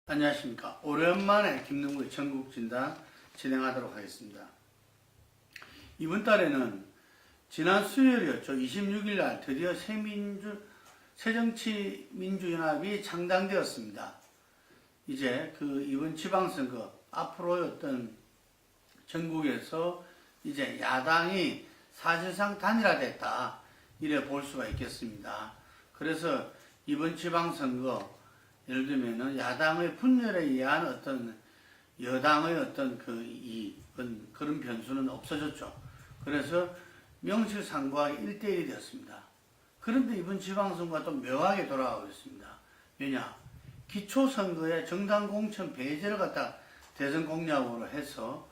안녕하십니까. 오랜만에 김능구의 전국진단 진행하도록 하겠습니다. 이번 달에는 지난 수요일이었죠. 26일 날 드디어 새정치민주연합이 창당되었습니다. 이제 이번 지방선거 앞으로의 어떤 전국에서 이제 야당이 사실상 단일화됐다, 이래 볼 수가 있겠습니다. 그래서 이번 지방선거 예를 들면은 야당의 분열에 의한 어떤 여당의 어떤 그런 변수는 없어졌죠. 그래서 명실상부하게 1대1이 되었습니다. 그런데 이번 지방선거가 또 묘하게 돌아가고 있습니다. 왜냐? 기초선거에 정당 공천 배제를 갖다 대선 공약으로 해서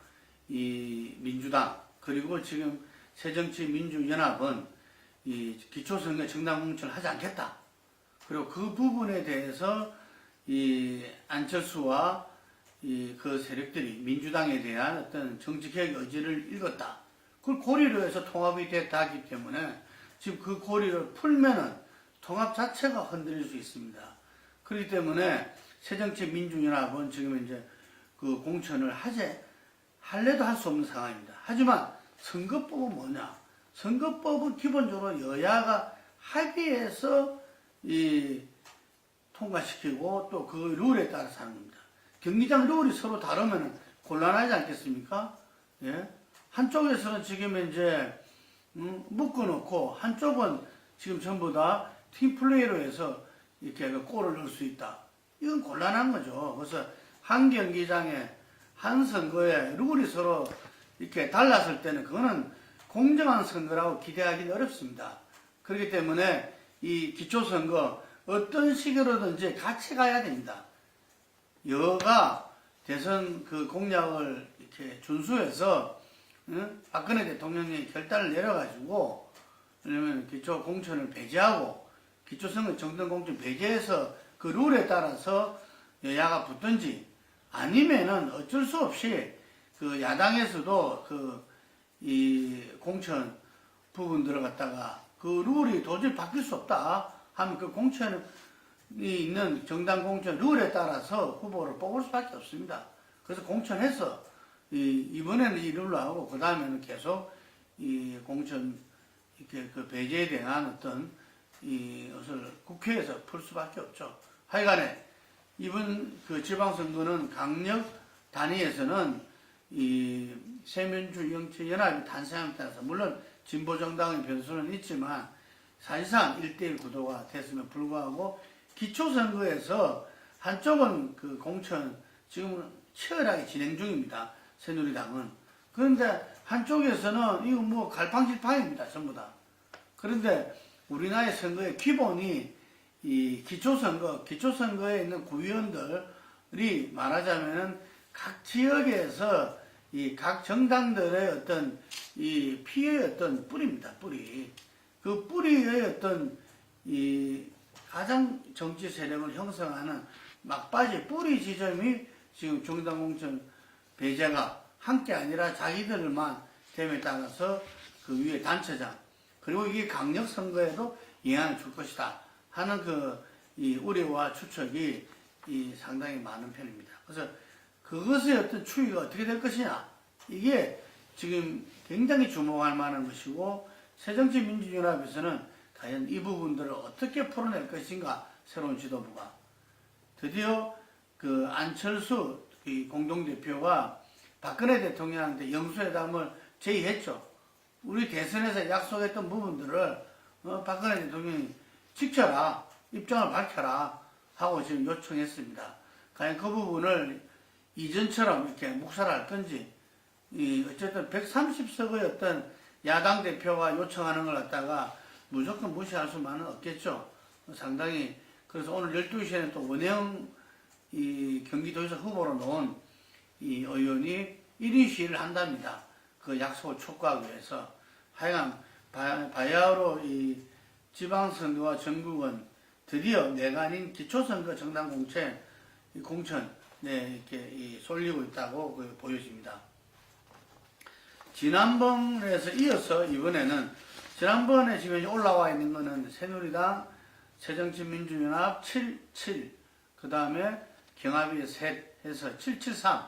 이 민주당 그리고 지금 새정치민주연합은 이 기초선거에 정당 공천을 하지 않겠다. 그리고 그 부분에 대해서 이 안철수와 그 세력들이 민주당에 대한 어떤 정치개혁 의지를 읽었다. 그걸 고리로 해서 통합이 됐다 하기 때문에 지금 그 고리를 풀면은 통합 자체가 흔들릴 수 있습니다. 그렇기 때문에 새정치민주연합은 지금 이제 그 공천을 할래도 할 수 없는 상황입니다. 하지만 선거법은 뭐냐? 선거법은 기본적으로 여야가 합의해서 통과시키고 또 그 룰에 따라서 하는 겁니다. 경기장 룰이 서로 다르면 곤란하지 않겠습니까? 예? 한쪽에서는 지금 이제 묶어놓고 한쪽은 지금 전부 다 팀플레이로 해서 이렇게 골을 넣을 수 있다. 이건 곤란한 거죠. 그래서 한 경기장에 한 선거에 룰이 서로 이렇게 달랐을 때는 그거는 공정한 선거라고 기대하기는 어렵습니다. 그렇기 때문에 이 기초선거 어떤 식으로든지 같이 가야 됩니다. 여가 대선 그 공약을 이렇게 준수해서 박근혜 대통령이 결단을 내려가지고 왜냐면 기초 공천을 배제하고 기초선거 정당 공천 배제해서 그 룰에 따라서 여야가 붙든지 아니면은 어쩔 수 없이 그 야당에서도 이 공천 부분들을 갖다가 그 룰이 도저히 바뀔 수 없다 하면 그 공천이 있는 정당 공천 룰에 따라서 후보를 뽑을 수밖에 없습니다. 그래서 공천해서 이번에는 이 룰로 하고 그 다음에는 계속 이 공천 이렇게 그 배제에 대한 어떤 것을 국회에서 풀 수밖에 없죠. 하여간에 이번 그 지방선거는 강력 단위에서는 이 새민주정치연합이 탄생함에 따라서 물론 진보정당의 변수는 있지만 사실상 1대1 구도가 됐음에 불구하고 기초선거에서 한쪽은 그 공천 지금은 치열하게 진행 중입니다. 새누리당은. 그런데 한쪽에서는 이거 뭐 갈팡질팡입니다. 전부 다. 그런데 우리나라의 선거의 기본이 이 기초선거에 있는 구의원들이 말하자면은 각 지역에서 이 각 정당들의 어떤 이 피해의 어떤 뿌리입니다. 뿌리. 그 뿌리의 어떤 이 가장 정치 세력을 형성하는 막바지 뿌리 지점이 지금 정당 공천 배제가 한 게 아니라 자기들만 됨에 따라서 그 위에 단체장 그리고 이게 강력 선거에도 영향을 줄 것이다 하는 이 우려와 추측이 상당히 많은 편입니다. 그래서 그것의 어떤 추이가 어떻게 될 것이냐 이게 지금 굉장히 주목할 만한 것이고 새정치민주연합에서는 과연 이 부분들을 어떻게 풀어낼 것인가 새로운 지도부가 드디어 그 안철수 공동대표가 박근혜 대통령한테 영수회담을 제의했죠. 우리 대선에서 약속했던 부분들을 박근혜 대통령이 지켜라, 입장을 밝혀라 하고 지금 요청했습니다. 과연 그 부분을 이전처럼 이렇게 묵살할 건지 어쨌든 130석의 어떤 야당 대표가 요청하는 걸 갖다가 무조건 무시할 수만은 없겠죠. 상당히 그래서 오늘 12시에는 또 원영 경기도에서 후보로 놓은 이 의원이 1인 시위를 한답니다. 그 약속을 촉구하기 위해서. 하여간 바야흐로 이 지방선거와 전국은 드디어 내가 아닌 기초선거 정당 공천 이렇게 쏠리고 있다고 보여집니다. 지난번에서 이어서 이번에는 지난번에 지금 올라와 있는 거는 새누리당, 새정치민주연합 7, 그 다음에 경합이 셋 해서 773,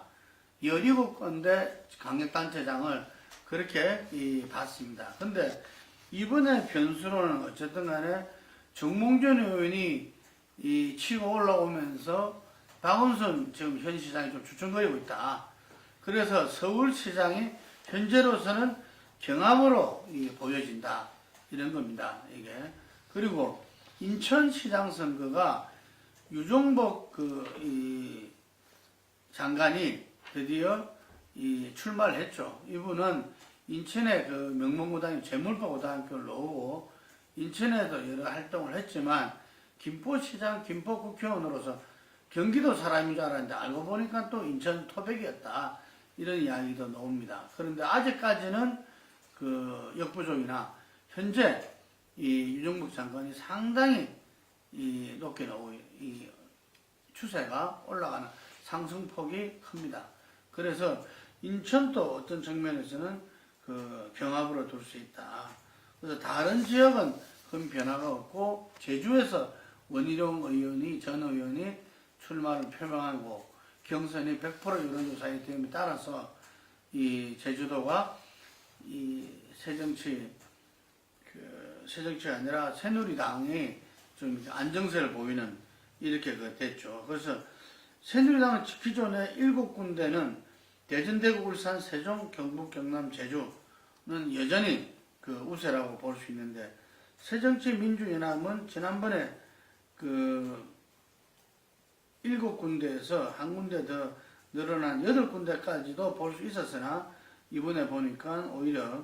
17건대 강력단체장을 그렇게 받습니다. 근데 이번에 변수로는 어쨌든 간에 정몽준 의원이 치고 올라오면서 박원순 지금 현 시장이 좀 주춤거리고 있다. 그래서 서울시장이 현재로서는 경합으로 보여진다. 이런 겁니다. 이게. 그리고 인천시장 선거가 유종복 장관이 드디어 출마를 했죠. 이분은 인천의 명문고등학교 재물포고등학교를 나오고 인천에도 여러 활동을 했지만 김포시장, 김포국회의원으로서 경기도 사람인 줄 알았는데 알고 보니까 또 인천 토백이었다. 이런 이야기도 나옵니다. 그런데 아직까지는 역부족이나 현재 유종복 장관이 상당히 높게 나오고 추세가 올라가는 상승폭이 큽니다. 그래서 인천도 어떤 측면에서는 경합으로 둘 수 있다. 그래서 다른 지역은 큰 변화가 없고 제주에서 원희룡 의원이 전 의원이 출마를 표명하고 경선이 100% 여론조사에 됨에 따라서 제주도가 새정치가 아니라 새누리당이 좀 안정세를 보이는 이렇게 됐죠. 그래서 새누리당은 기존에 7군데는 대전, 대구, 울산, 세종, 경북, 경남, 제주는 여전히 우세라고 볼 수 있는데 새정치민주연합은 지난번에 7군데에서 한 군데 더 늘어난 8군데까지도 볼 수 있었으나 이번에 보니까 오히려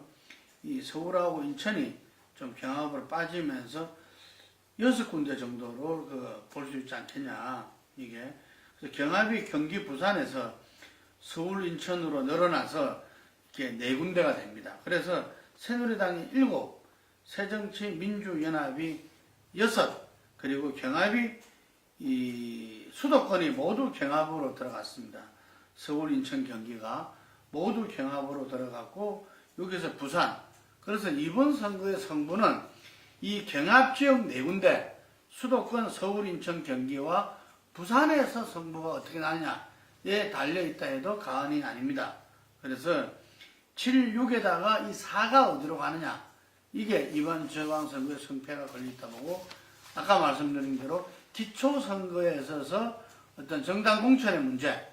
서울하고 인천이 좀 경합으로 빠지면서 6군데 정도로 볼 수 있지 않겠냐. 이게. 그래서 경합이 경기 부산에서 서울 인천으로 늘어나서 이렇게 4군데가 됩니다. 그래서 새누리당이 7, 새정치민주연합이 6, 그리고 경합이 수도권이 모두 경합으로 들어갔습니다. 서울, 인천, 경기가 모두 경합으로 들어갔고 여기서 부산. 그래서 이번 선거의 승부는 이 경합지역 4군데 수도권 서울, 인천, 경기와 부산에서 승부가 어떻게 나느냐에 달려있다 해도 과언이 아닙니다. 그래서 7, 6에다가 이 4가 어디로 가느냐 이게 이번 지방선거의 승패가 걸려있다 보고 아까 말씀드린 대로 기초선거에 있어서 어떤 정당 공천의 문제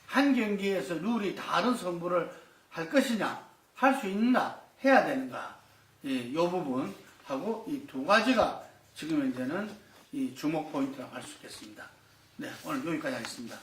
한 경기에서 룰이 다른 승부를 할 것이냐 할 수 있나 해야 되는가 이 부분하고 이 2가지가 지금 현재는 이 주목 포인트라고 할 수 있겠습니다. 네, 오늘 여기까지 하겠습니다.